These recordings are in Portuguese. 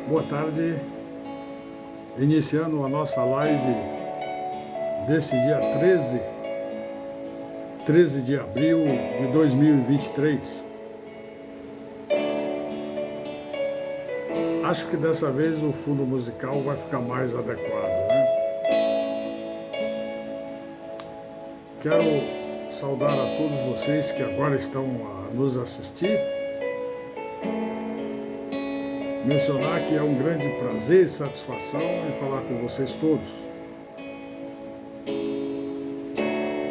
Boa tarde, iniciando a nossa live desse dia 13 de abril de 2023. Acho que dessa vez o fundo musical vai ficar mais adequado, né? Quero saudar a todos vocês que agora estão a nos assistir. Mencionar que é um grande prazer e satisfação em falar com vocês todos.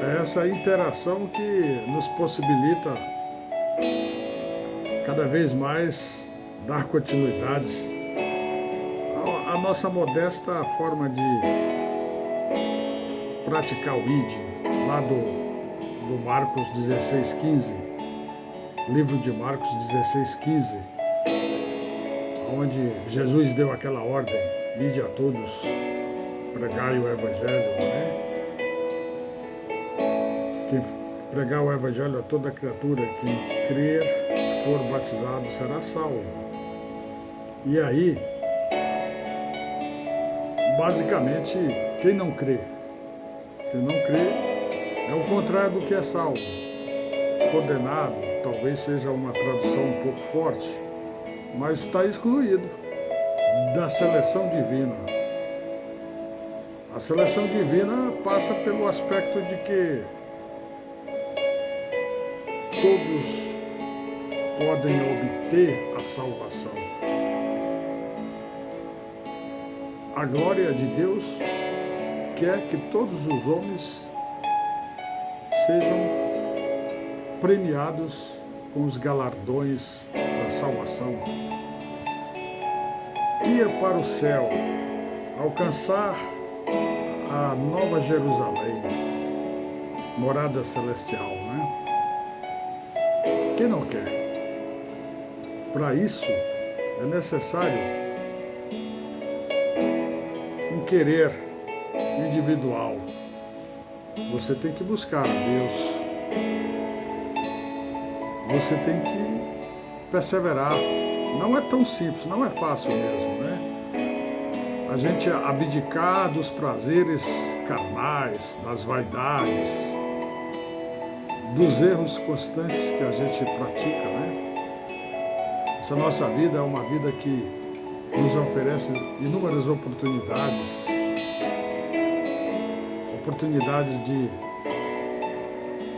É essa interação que nos possibilita cada vez mais dar continuidade à nossa modesta forma de praticar o ID, lá do Marcos 16,15, livro de Marcos 16,15, onde Jesus deu aquela ordem: ide a todos, pregai o Evangelho, né? Quem pregar o Evangelho a toda criatura, quem crer, for batizado, será salvo. E aí, basicamente, quem não crê é o contrário do que é salvo. Condenado, talvez seja uma tradução um pouco forte, mas está excluído da seleção divina. A seleção divina passa pelo aspecto de que todos podem obter a salvação. A glória de Deus quer que todos os homens sejam premiados com os galardões da salvação. Ir para o céu, alcançar a Nova Jerusalém, morada celestial, né? Quem não quer? Para isso é necessário um querer individual. Você tem que buscar a Deus. Você tem que perseverar. Não é tão simples, não é fácil mesmo, né? A gente abdicar dos prazeres carnais, das vaidades, dos erros constantes que a gente pratica, né? Essa nossa vida é uma vida que nos oferece inúmeras oportunidades de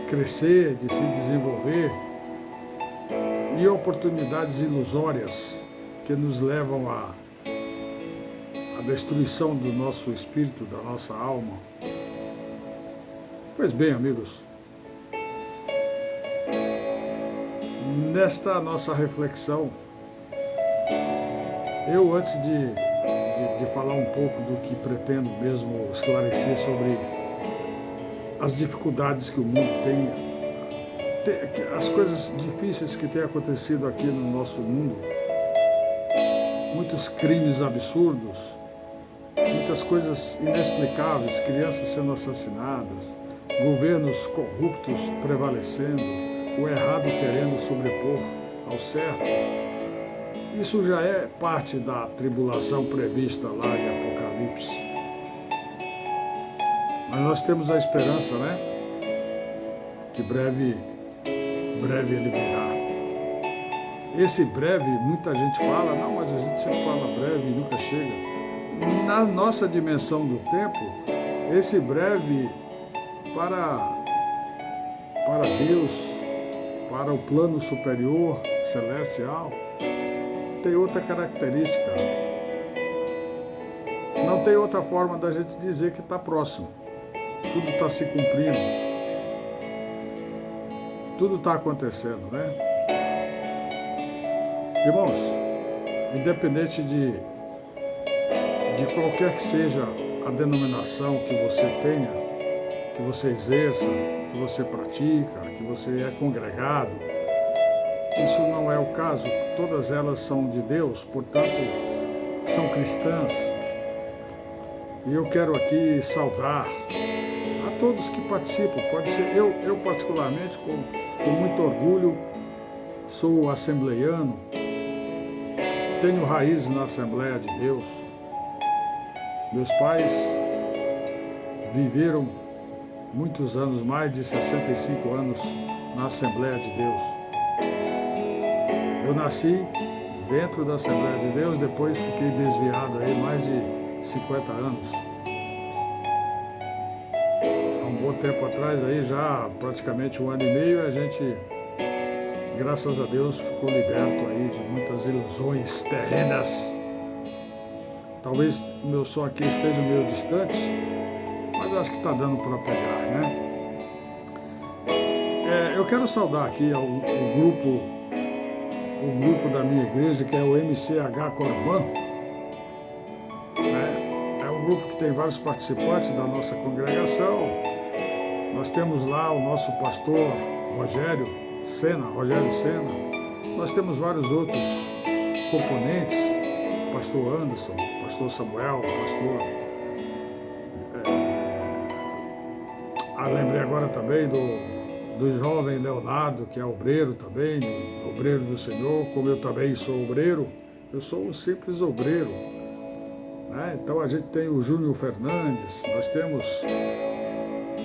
crescer, de se desenvolver, e oportunidades ilusórias que nos levam à destruição do nosso espírito, da nossa alma. Pois bem, amigos, nesta nossa reflexão, eu, antes de falar um pouco do que pretendo mesmo esclarecer sobre as dificuldades que o mundo tem, as coisas difíceis que têm acontecido aqui no nosso mundo, muitos crimes absurdos, muitas coisas inexplicáveis, crianças sendo assassinadas, governos corruptos prevalecendo, o errado querendo sobrepor ao certo. Isso já é parte da tribulação prevista lá em Apocalipse. Mas nós temos a esperança, né? Que breve ele virá. Esse breve, muita gente fala, não, mas a gente sempre fala breve e nunca chega. Na nossa dimensão do tempo, esse breve para Deus, para o plano superior, celestial, tem outra característica. Não tem outra forma da gente dizer que está próximo. Tudo está se cumprindo. Tudo está acontecendo, né? Irmãos, independente de qualquer que seja a denominação que você tenha, que você exerça, que você pratica, que você é congregado, isso não é o caso. Todas elas são de Deus, portanto, são cristãs. E eu quero aqui saudar a todos que participam. Pode ser eu particularmente, com muito orgulho, sou assembleiano, tenho raízes na Assembleia de Deus. Meus pais viveram muitos anos, mais de 65 anos, na Assembleia de Deus. Eu nasci dentro da Assembleia de Deus, depois fiquei desviado aí mais de 50 anos. Há um bom tempo atrás, aí já praticamente 1 ano e meio, a gente, graças a Deus, ficou liberto aí de muitas ilusões terrenas. Talvez o meu som aqui esteja meio distante, mas eu acho que está dando para pegar, né? Eu quero saudar aqui o grupo da minha igreja, que é o MCH Corban. É um grupo que tem vários participantes da nossa congregação. Nós temos lá o nosso pastor Rogério Sena. Nós temos vários outros componentes, pastor Anderson, pastor Samuel, lembrei agora também do jovem Leonardo, que é obreiro também, obreiro do Senhor, como eu também sou obreiro, eu sou um simples obreiro, né? Então a gente tem o Júnior Fernandes, nós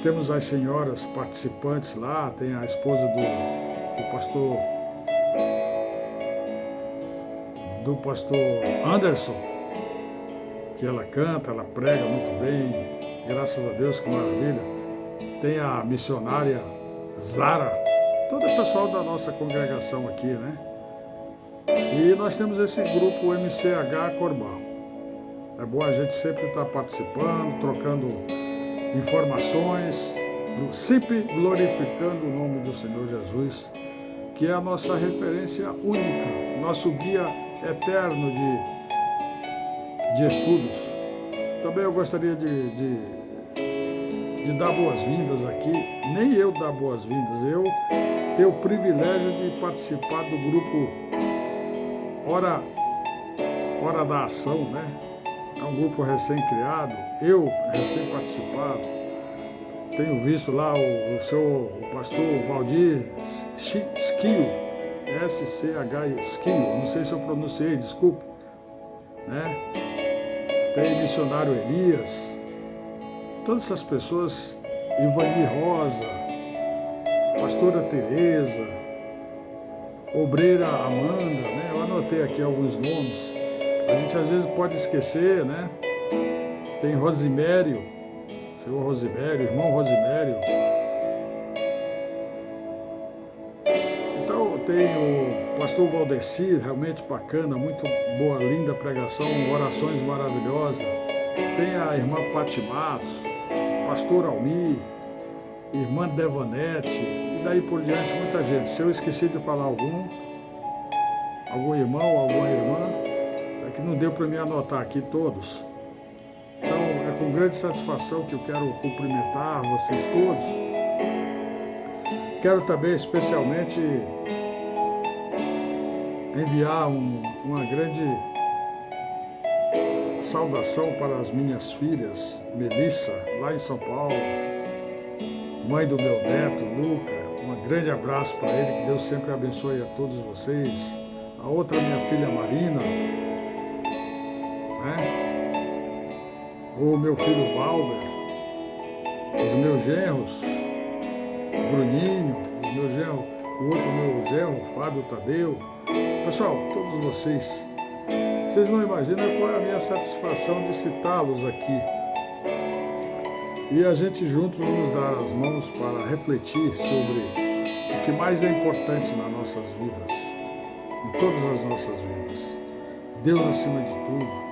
temos as senhoras participantes lá, tem a esposa do pastor Anderson, que ela canta, ela prega muito bem, graças a Deus, que maravilha. Tem a missionária Zara, todo o pessoal da nossa congregação aqui, né? E nós temos esse grupo MCH Corban. É bom a gente sempre estar participando, trocando informações, sempre glorificando o nome do Senhor Jesus, que é a nossa referência única, nosso guia eterno de estudos. Também eu gostaria de dar boas-vindas aqui, nem eu dar boas-vindas, eu ter o privilégio de participar do grupo Hora da Ação, né? É um grupo recém-criado, eu recém-participado. Tenho visto lá o pastor Valdir Schio, SCH Schio, não sei se eu pronunciei, desculpe, né? Tem missionário Elias, todas essas pessoas, Ivani Rosa, pastora Tereza, obreira Amanda, né? Eu anotei aqui alguns nomes, a gente às vezes pode esquecer, né? Tem Rosimério, senhor Rosimério, irmão Rosimério. Então tem o pastor Valdeci, realmente bacana, muito boa, linda pregação, orações maravilhosas. Tem a irmã Pati Matos, pastor Almir, irmã Devanete, e daí por diante muita gente. Se eu esqueci de falar algum irmão, alguma irmã, é que não deu para me anotar aqui todos. Então é com grande satisfação que eu quero cumprimentar vocês todos. Quero também especialmente enviar uma grande saudação para as minhas filhas, Melissa, lá em São Paulo, mãe do meu neto, Luca. Um grande abraço para ele, que Deus sempre abençoe a todos vocês. A outra, minha filha Marina, né? O meu filho Valber, os meus genros, Bruninho, o outro meu genro, Fábio Tadeu. Pessoal, todos vocês não imaginam qual é a minha satisfação de citá-los aqui. E a gente juntos vamos dar as mãos para refletir sobre o que mais é importante nas nossas vidas, em todas as nossas vidas. Deus acima de tudo.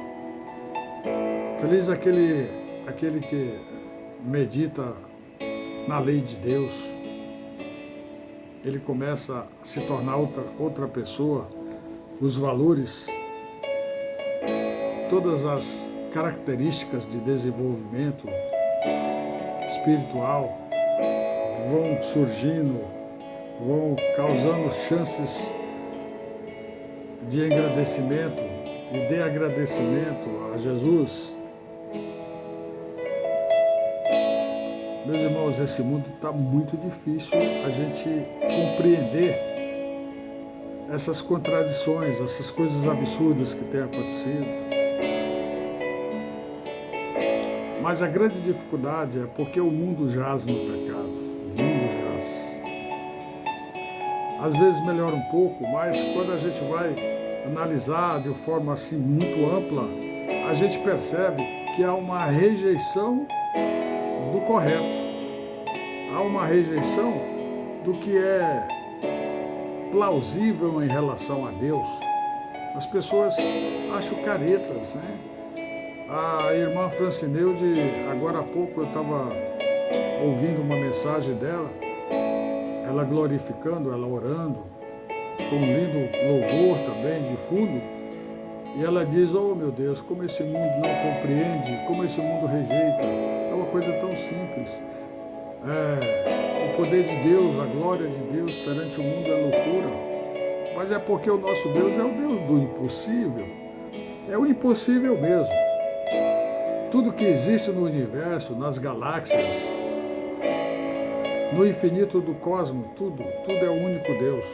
Feliz aquele que medita na lei de Deus. Ele começa a se tornar outra pessoa, os valores, todas as características de desenvolvimento espiritual vão surgindo, vão causando chances de engrandecimento e de agradecimento a Jesus. Meus irmãos, esse mundo está muito difícil a gente compreender essas contradições, essas coisas absurdas que têm acontecido. Mas a grande dificuldade é porque o mundo jaz no pecado. O mundo jaz. Às vezes melhora um pouco, mas quando a gente vai analisar de forma assim muito ampla, a gente percebe que há uma rejeição do correto. Há uma rejeição do que é plausível em relação a Deus. As pessoas acham caretas, né? A irmã Francineude, agora há pouco eu estava ouvindo uma mensagem dela, ela glorificando, ela orando, com um lindo louvor também de fundo, e ela diz, oh meu Deus, como esse mundo não compreende, como esse mundo rejeita, é uma coisa tão simples. O poder de Deus, a glória de Deus perante o mundo é loucura, mas é porque o nosso Deus é o Deus do impossível, é o impossível mesmo. Tudo que existe no universo, nas galáxias, no infinito do cosmos, tudo é o único Deus.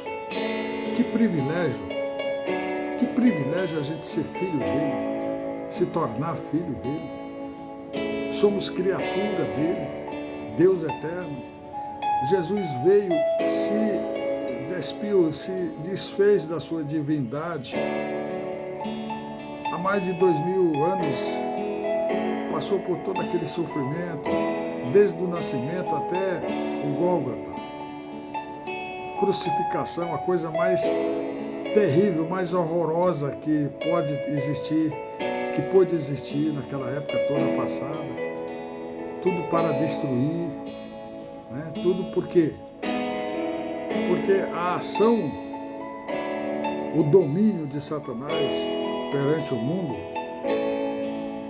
Que privilégio a gente ser filho dele, se tornar filho dele. Somos criatura dele, Deus eterno. Jesus veio, se despiu, se desfez da sua divindade. Há mais de 2000 anos, passou por todo aquele sofrimento, desde o nascimento até o Gólgota. Crucificação, a coisa mais terrível, mais horrorosa que pode existir, que pôde existir naquela época toda passada. Tudo para destruir, né? Tudo por quê? Porque a ação, o domínio de Satanás perante o mundo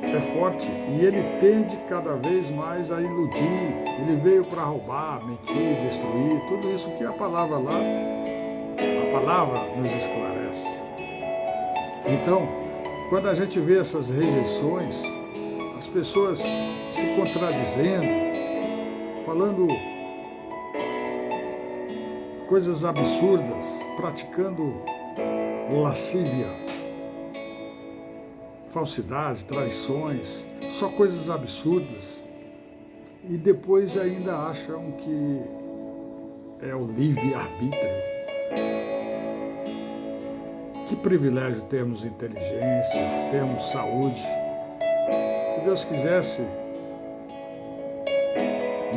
é forte e ele tende cada vez mais a iludir. Ele veio para roubar, mentir, destruir, tudo isso que a palavra lá, a palavra nos esclarece. Então, quando a gente vê essas rejeições, as pessoas se contradizendo, falando coisas absurdas, praticando lascívia, falsidades, traições, só coisas absurdas, e depois ainda acham que é o livre-arbítrio. Que privilégio termos inteligência, termos saúde. Se Deus quisesse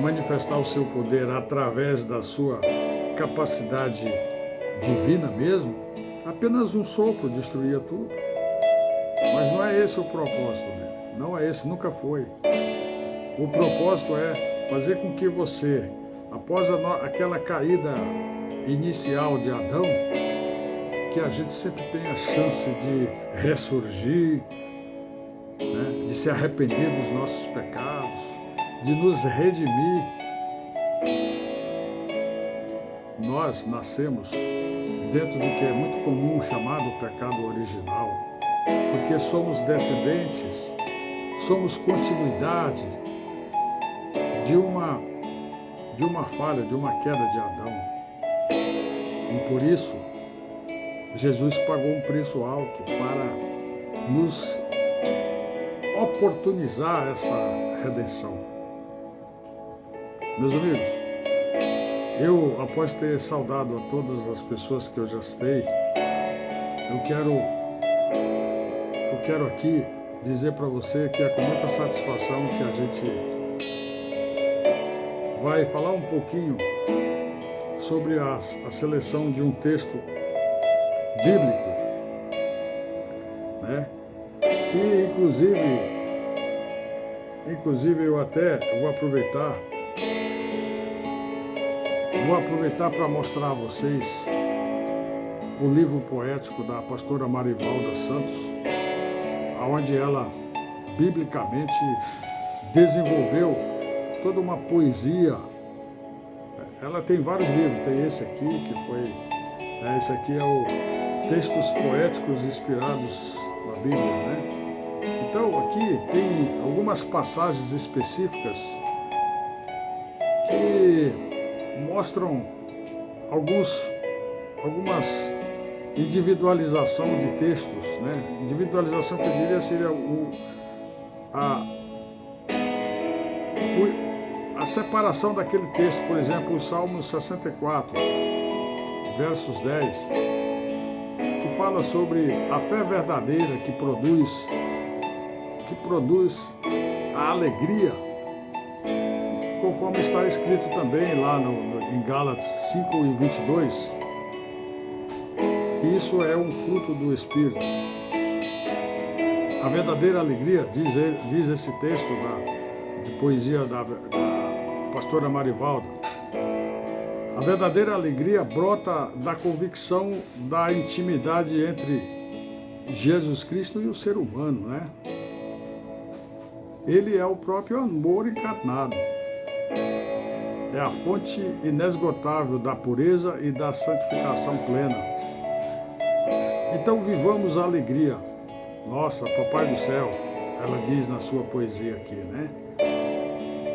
manifestar o seu poder através da sua capacidade divina mesmo, apenas um sopro destruía tudo. Mas não é esse o propósito dele. Não é esse, nunca foi. O propósito é fazer com que você, após aquela caída inicial de Adão, que a gente sempre tenha a chance de ressurgir, né, de se arrepender dos nossos pecados, de nos redimir. Nós nascemos dentro do que é muito comum chamado pecado original, porque somos descendentes, somos continuidade de uma falha, de uma queda de Adão. E por isso, Jesus pagou um preço alto para nos oportunizar essa redenção. Meus amigos, eu, após ter saudado a todas as pessoas que eu já citei, eu quero aqui dizer para você que é com muita satisfação que a gente vai falar um pouquinho sobre a seleção de um texto bíblico, né? Que inclusive eu até vou aproveitar para mostrar a vocês o livro poético da pastora Marivalda Santos, onde ela biblicamente desenvolveu toda uma poesia. Ela tem vários livros, tem esse aqui que foi, esse aqui é o Textos Poéticos Inspirados na Bíblia, né? Então aqui tem algumas passagens específicas que mostram algumas individualização de textos, né? Individualização que eu diria seria a separação daquele texto, por exemplo, o Salmo 64, versos 10, que fala sobre a fé verdadeira que produz a alegria, conforme está escrito também lá em Gálatas 5:22, que isso é um fruto do Espírito. A verdadeira alegria, diz esse texto de poesia da pastora Marivalda, a verdadeira alegria brota da convicção da intimidade entre Jesus Cristo e o ser humano, né? Ele é o próprio amor encarnado. É a fonte inesgotável da pureza e da santificação plena. Então vivamos a alegria. Nossa, Papai do Céu, ela diz na sua poesia aqui, né?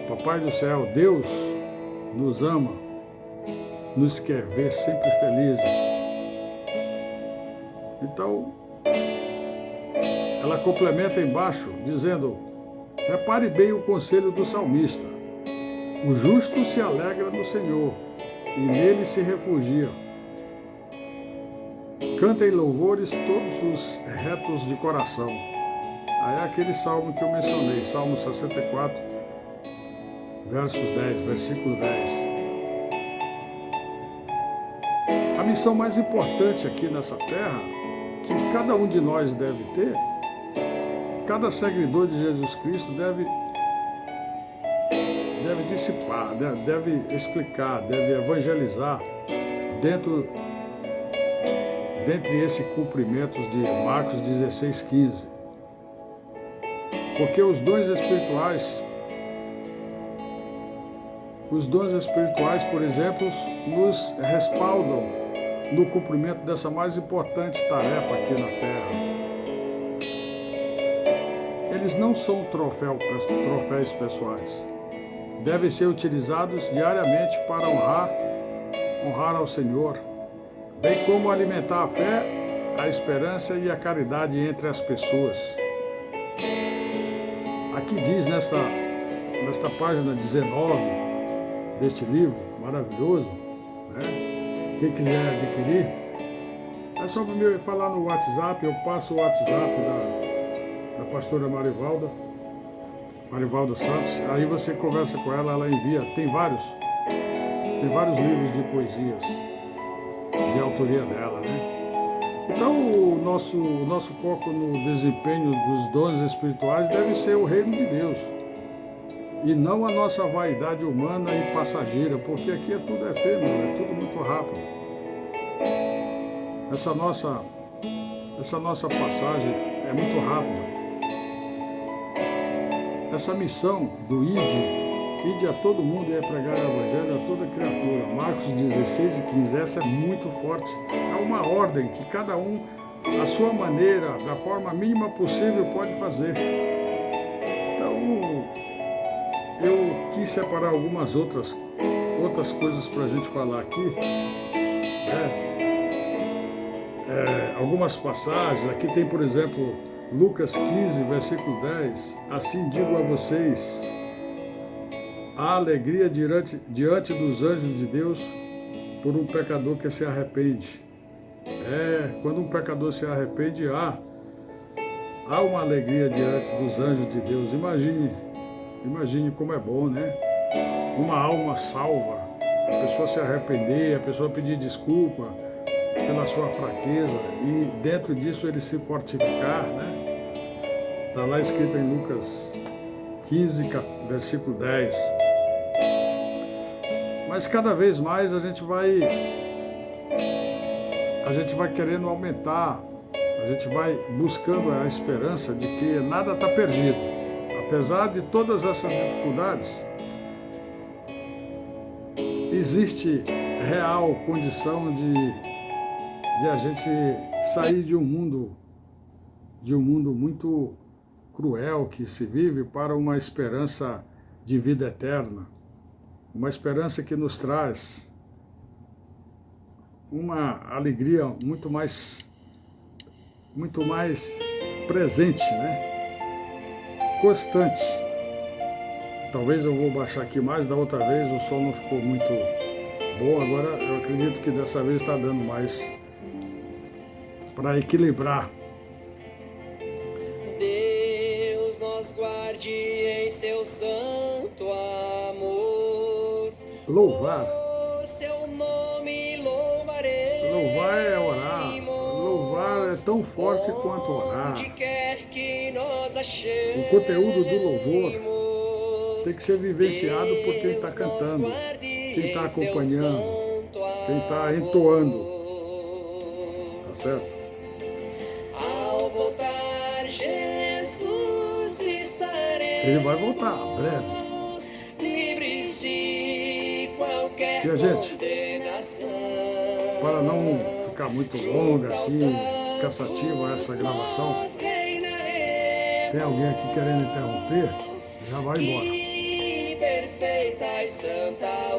Papai do Céu, Deus nos ama, nos quer ver sempre felizes. Então, ela complementa embaixo, dizendo: repare bem o conselho do salmista. O justo se alegra no Senhor, e nele se refugia. Cantem louvores todos os retos de coração. Aí é aquele salmo que eu mencionei, Salmo 64, versículo 10. A missão mais importante aqui nessa terra, que cada um de nós deve ter, cada seguidor de Jesus Cristo deve dissipar, deve explicar, deve evangelizar dentre esses cumprimentos de Marcos 16:15. Porque os dons espirituais, por exemplo, nos respaldam no cumprimento dessa mais importante tarefa aqui na Terra. Eles não são troféus pessoais. Devem ser utilizados diariamente para honrar ao Senhor, bem como alimentar a fé, a esperança e a caridade entre as pessoas. Aqui diz nesta página 19 deste livro maravilhoso, né? Quem quiser adquirir, é só me falar no WhatsApp, eu passo o WhatsApp da pastora Marivalda Santos, aí você conversa com ela, ela envia, tem vários livros de poesias de autoria dela, né? Então o nosso foco no desempenho dos dons espirituais deve ser o reino de Deus e não a nossa vaidade humana e passageira, porque aqui tudo efêmero, é tudo muito rápido. Essa nossa passagem é muito rápida. Essa missão do ide a todo mundo e pregar o Evangelho a toda criatura. Marcos 16:15, essa é muito forte. É uma ordem que cada um, à sua maneira, da forma mínima possível, pode fazer. Então, eu quis separar algumas outras coisas para a gente falar aqui. Algumas passagens, aqui tem, por exemplo, Lucas 15, versículo 10, assim digo a vocês, há alegria diante dos anjos de Deus por um pecador que se arrepende. Quando um pecador se arrepende, há uma alegria diante dos anjos de Deus. Imagine como é bom, né? Uma alma salva, a pessoa se arrepender, a pessoa pedir desculpa pela sua fraqueza e dentro disso ele se fortificar, né? Está lá escrito em Lucas 15, versículo 10. Mas cada vez mais a gente vai querendo aumentar, a gente vai buscando a esperança de que nada está perdido. Apesar de todas essas dificuldades, existe real condição de a gente sair de um mundo muito cruel que se vive para uma esperança de vida eterna, uma esperança que nos traz uma alegria muito mais presente, né? Constante. Talvez eu vou baixar aqui mais, da outra vez o som não ficou muito bom, agora eu acredito que dessa vez está dando mais para equilibrar. Deus nos guarde em seu santo amor. Louvar. Seu nome louvarei. Louvar é orar. Louvar é tão forte quanto orar. Onde quer que nós achemos, o conteúdo do louvor tem que ser vivenciado por quem está cantando, quem está acompanhando, quem está entoando. Tá certo? Ao voltar, Jesus estaremos. Ele vai voltar, breve. Livres de qualquer E a gente, condenação. para não ficar muito longa, assim, cansativa essa gravação, tem alguém aqui querendo interromper? Já vai embora.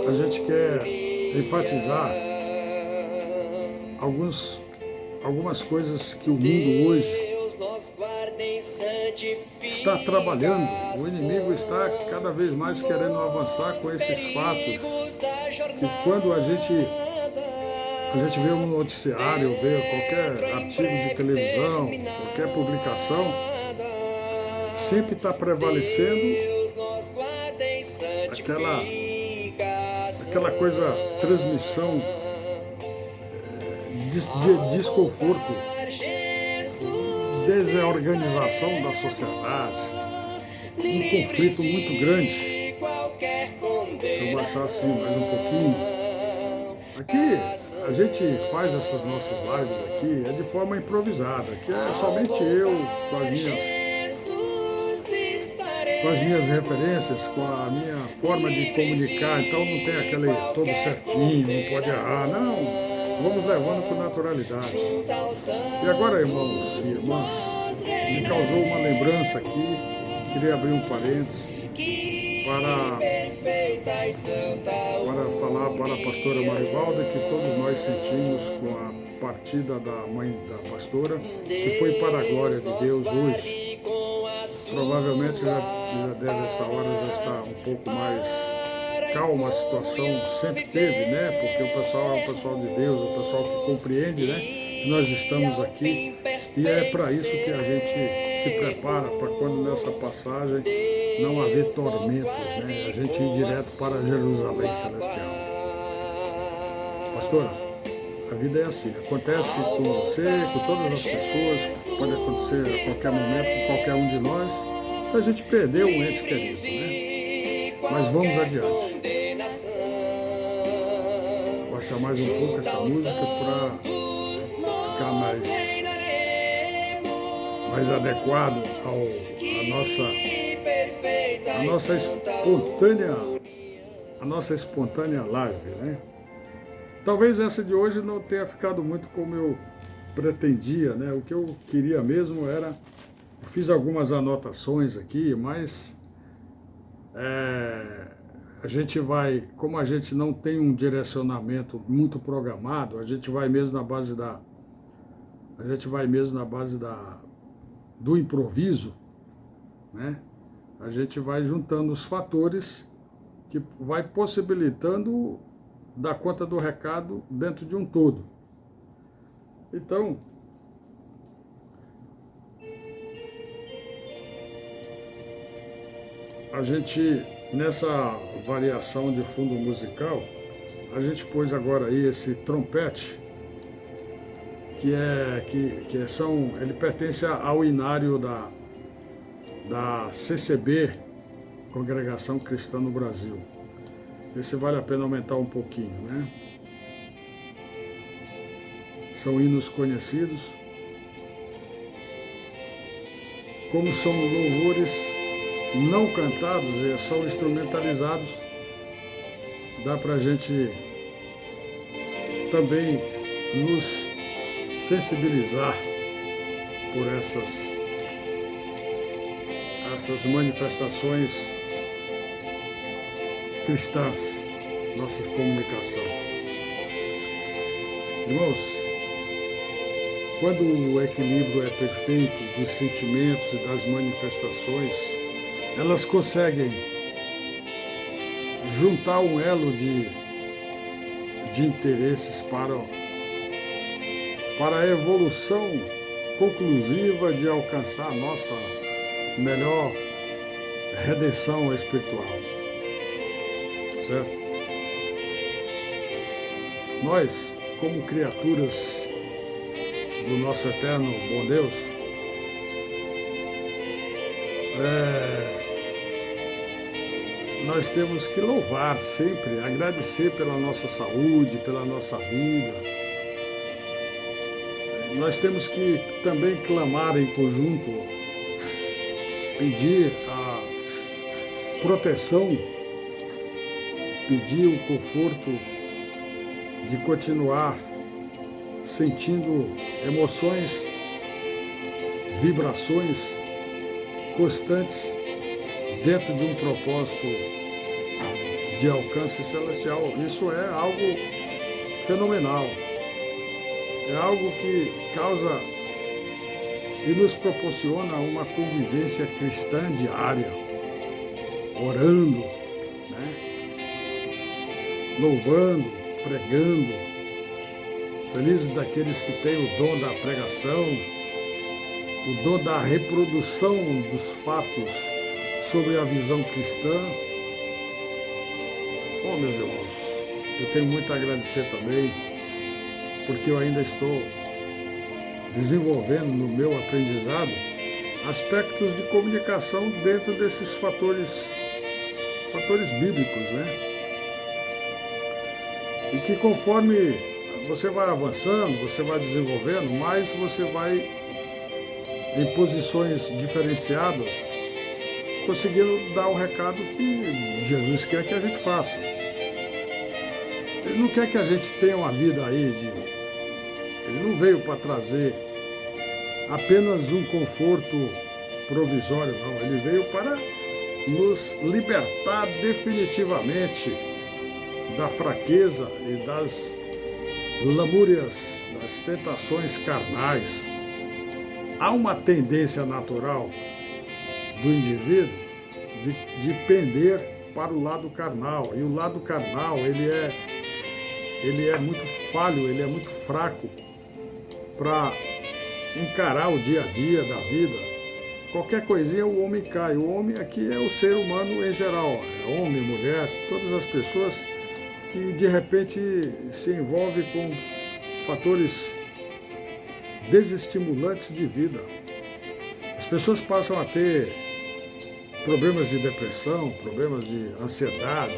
A gente quer enfatizar algumas coisas que o mundo hoje está trabalhando. O inimigo está cada vez mais querendo avançar com esses fatos, que quando a gente vê um noticiário, vê qualquer artigo de televisão, qualquer publicação, sempre está prevalecendo aquela coisa, transmissão de desconforto, desorganização da sociedade, um conflito muito grande. Deixa eu baixar assim mais um pouquinho. Aqui a gente faz essas nossas lives aqui é de forma improvisada, que é somente eu com as minhas referências, com a minha forma de comunicar, então não tem aquele todo certinho, não pode errar, não, vamos levando com naturalidade. E agora, irmãos e irmãs, me causou uma lembrança aqui, queria abrir um parênteses para falar para a pastora Marivalda que todos nós sentimos com a partida da mãe da pastora, que foi para a glória de Deus hoje. Provavelmente já deve, essa hora já está um pouco mais calma a situação, sempre teve, né? Porque o pessoal é o pessoal de Deus, o pessoal que compreende, né? Nós estamos aqui e é para isso que a gente se prepara, para quando nessa passagem não haver tormentos, né? A gente ir direto para Jerusalém Celestial. Pastora, a vida é assim, acontece com você, com todas as pessoas, pode acontecer a qualquer momento, com qualquer um de nós, a gente perdeu um ente querido, né? Mas vamos adiante. Vou achar mais um pouco essa música para ficar mais adequado à nossa espontânea live, né? Talvez essa de hoje não tenha ficado muito como eu pretendia, né? O que eu queria mesmo era... Fiz algumas anotações aqui, mas a gente vai... Como a gente não tem um direcionamento muito programado, a gente vai mesmo na base do improviso, né? A gente vai juntando os fatores que vai possibilitando dar conta do recado dentro de um todo. Então, a gente, nessa variação de fundo musical, a gente pôs agora aí esse trompete, ele pertence ao inário da CCB, Congregação Cristã no Brasil. Esse vale a pena aumentar um pouquinho, né? São hinos conhecidos. Como são louvores não cantados, são instrumentalizados, dá pra gente também nos sensibilizar por essas manifestações cristãs, nossa comunicação. Irmãos, quando o equilíbrio é perfeito dos sentimentos e das manifestações, elas conseguem juntar um elo de interesses para a evolução conclusiva de alcançar a nossa melhor redenção espiritual. Certo? Nós, como criaturas do nosso eterno bom Deus, nós temos que louvar sempre, agradecer pela nossa saúde, pela nossa vida. Nós temos que também clamar em conjunto, pedir a proteção, pedir o conforto de continuar sentindo emoções, vibrações constantes dentro de um propósito de alcance celestial. Isso é algo fenomenal. É algo que causa e nos proporciona uma convivência cristã diária, orando, né? Louvando, pregando. Felizes daqueles que têm o dom da pregação, o dom da reprodução dos fatos sobre a visão cristã. Oh, meus irmãos, eu tenho muito a agradecer também, porque eu ainda estou desenvolvendo no meu aprendizado aspectos de comunicação dentro desses fatores bíblicos, né? E que conforme você vai avançando, você vai desenvolvendo, mais você vai, em posições diferenciadas, conseguindo dar o recado que Jesus quer que a gente faça. Ele não quer que a gente tenha uma vida aí Ele não veio para trazer apenas um conforto provisório, não. Ele veio para nos libertar definitivamente da fraqueza e das lamúrias, das tentações carnais. Há uma tendência natural do indivíduo de pender para o lado carnal. E o lado carnal, ele é muito falho, ele é muito fraco para encarar o dia a dia da vida. Qualquer coisinha o homem cai. O homem aqui é o ser humano em geral, é homem, mulher, todas as pessoas que de repente se envolvem com fatores desestimulantes de vida. As pessoas passam a ter problemas de depressão, problemas de ansiedade.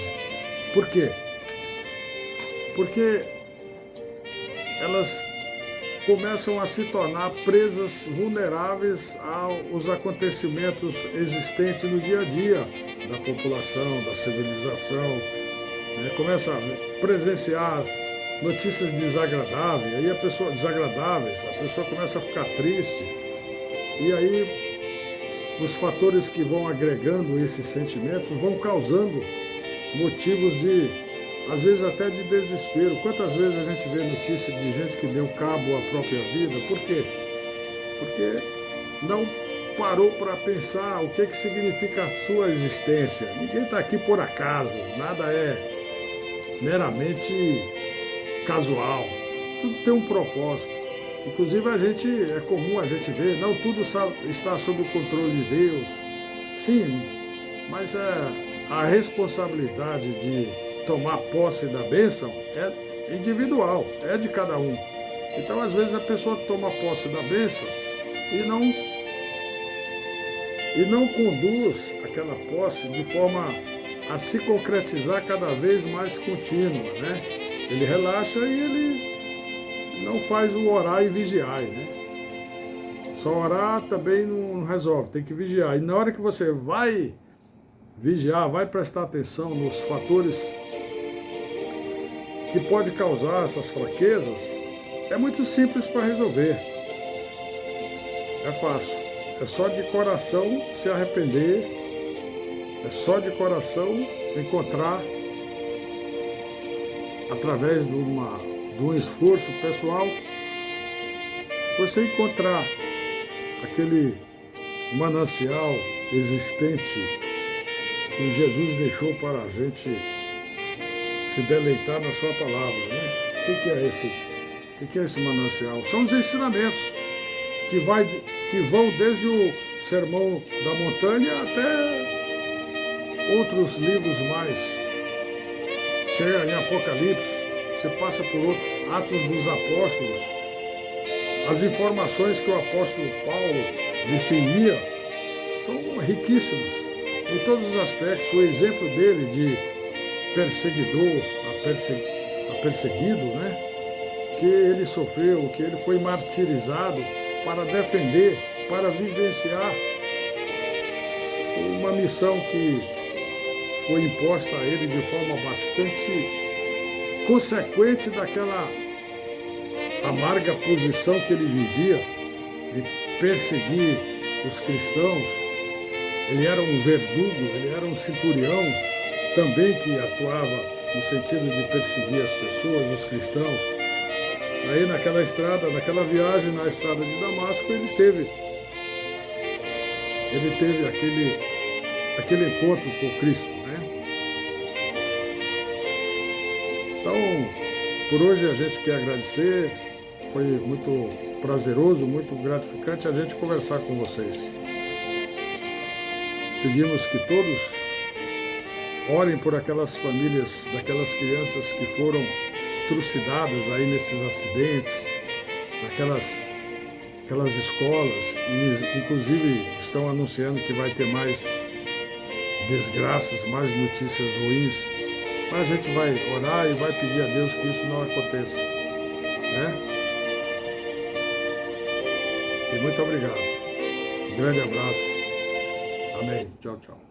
Por quê? Porque elas começam a se tornar presas vulneráveis aos acontecimentos existentes no dia a dia da população, da civilização. Começa a presenciar notícias desagradáveis, aí a pessoa começa a ficar triste, e aí os fatores que vão agregando esses sentimentos vão causando motivos às vezes até de desespero. Quantas vezes a gente vê notícias de gente que deu cabo à própria vida? Por quê? Porque não parou para pensar o que significa a sua existência. Ninguém está aqui por acaso, nada é meramente casual. Tudo tem um propósito. Inclusive é comum a gente ver, não tudo está sob o controle de Deus. Sim, mas a responsabilidade de tomar posse da bênção é individual, é de cada um. Então, às vezes, a pessoa toma posse da bênção e não conduz aquela posse de forma a se concretizar cada vez mais contínua, né? Ele relaxa e ele não faz o orar e vigiar, né? Só orar também não resolve, tem que vigiar. E na hora que você vai vigiar, vai prestar atenção nos fatores que pode causar essas fraquezas, é muito simples para resolver. É fácil. É só de coração se arrepender, é só de coração encontrar, através de de um esforço pessoal, você encontrar aquele manancial existente que Jesus deixou para a gente se deleitar na sua palavra, né? O que é esse? O que é esse manancial? São os ensinamentos que vão desde o Sermão da Montanha até outros livros mais. Chega em Apocalipse, você passa por outros Atos dos Apóstolos. As informações que o apóstolo Paulo definia são riquíssimas em todos os aspectos. O exemplo dele de perseguidor a perseguido, né? Que ele sofreu, que ele foi martirizado para defender, para vivenciar uma missão que foi imposta a ele de forma bastante consequente daquela amarga posição que ele vivia de perseguir os cristãos. Ele era um verdugo, ele era um centurião também que atuava no sentido de perseguir as pessoas, os cristãos. Aí naquela estrada, naquela viagem na estrada de Damasco, ele teve aquele encontro com Cristo, né? Então, por hoje a gente quer agradecer, foi muito prazeroso, muito gratificante a gente conversar com vocês. Pedimos que todos orem por aquelas famílias, daquelas crianças que foram trucidadas aí nesses acidentes, naquelas escolas, e inclusive estão anunciando que vai ter mais desgraças, mais notícias ruins. Mas a gente vai orar e vai pedir a Deus que isso não aconteça, né? E muito obrigado. Um grande abraço. Amém. Tchau, tchau.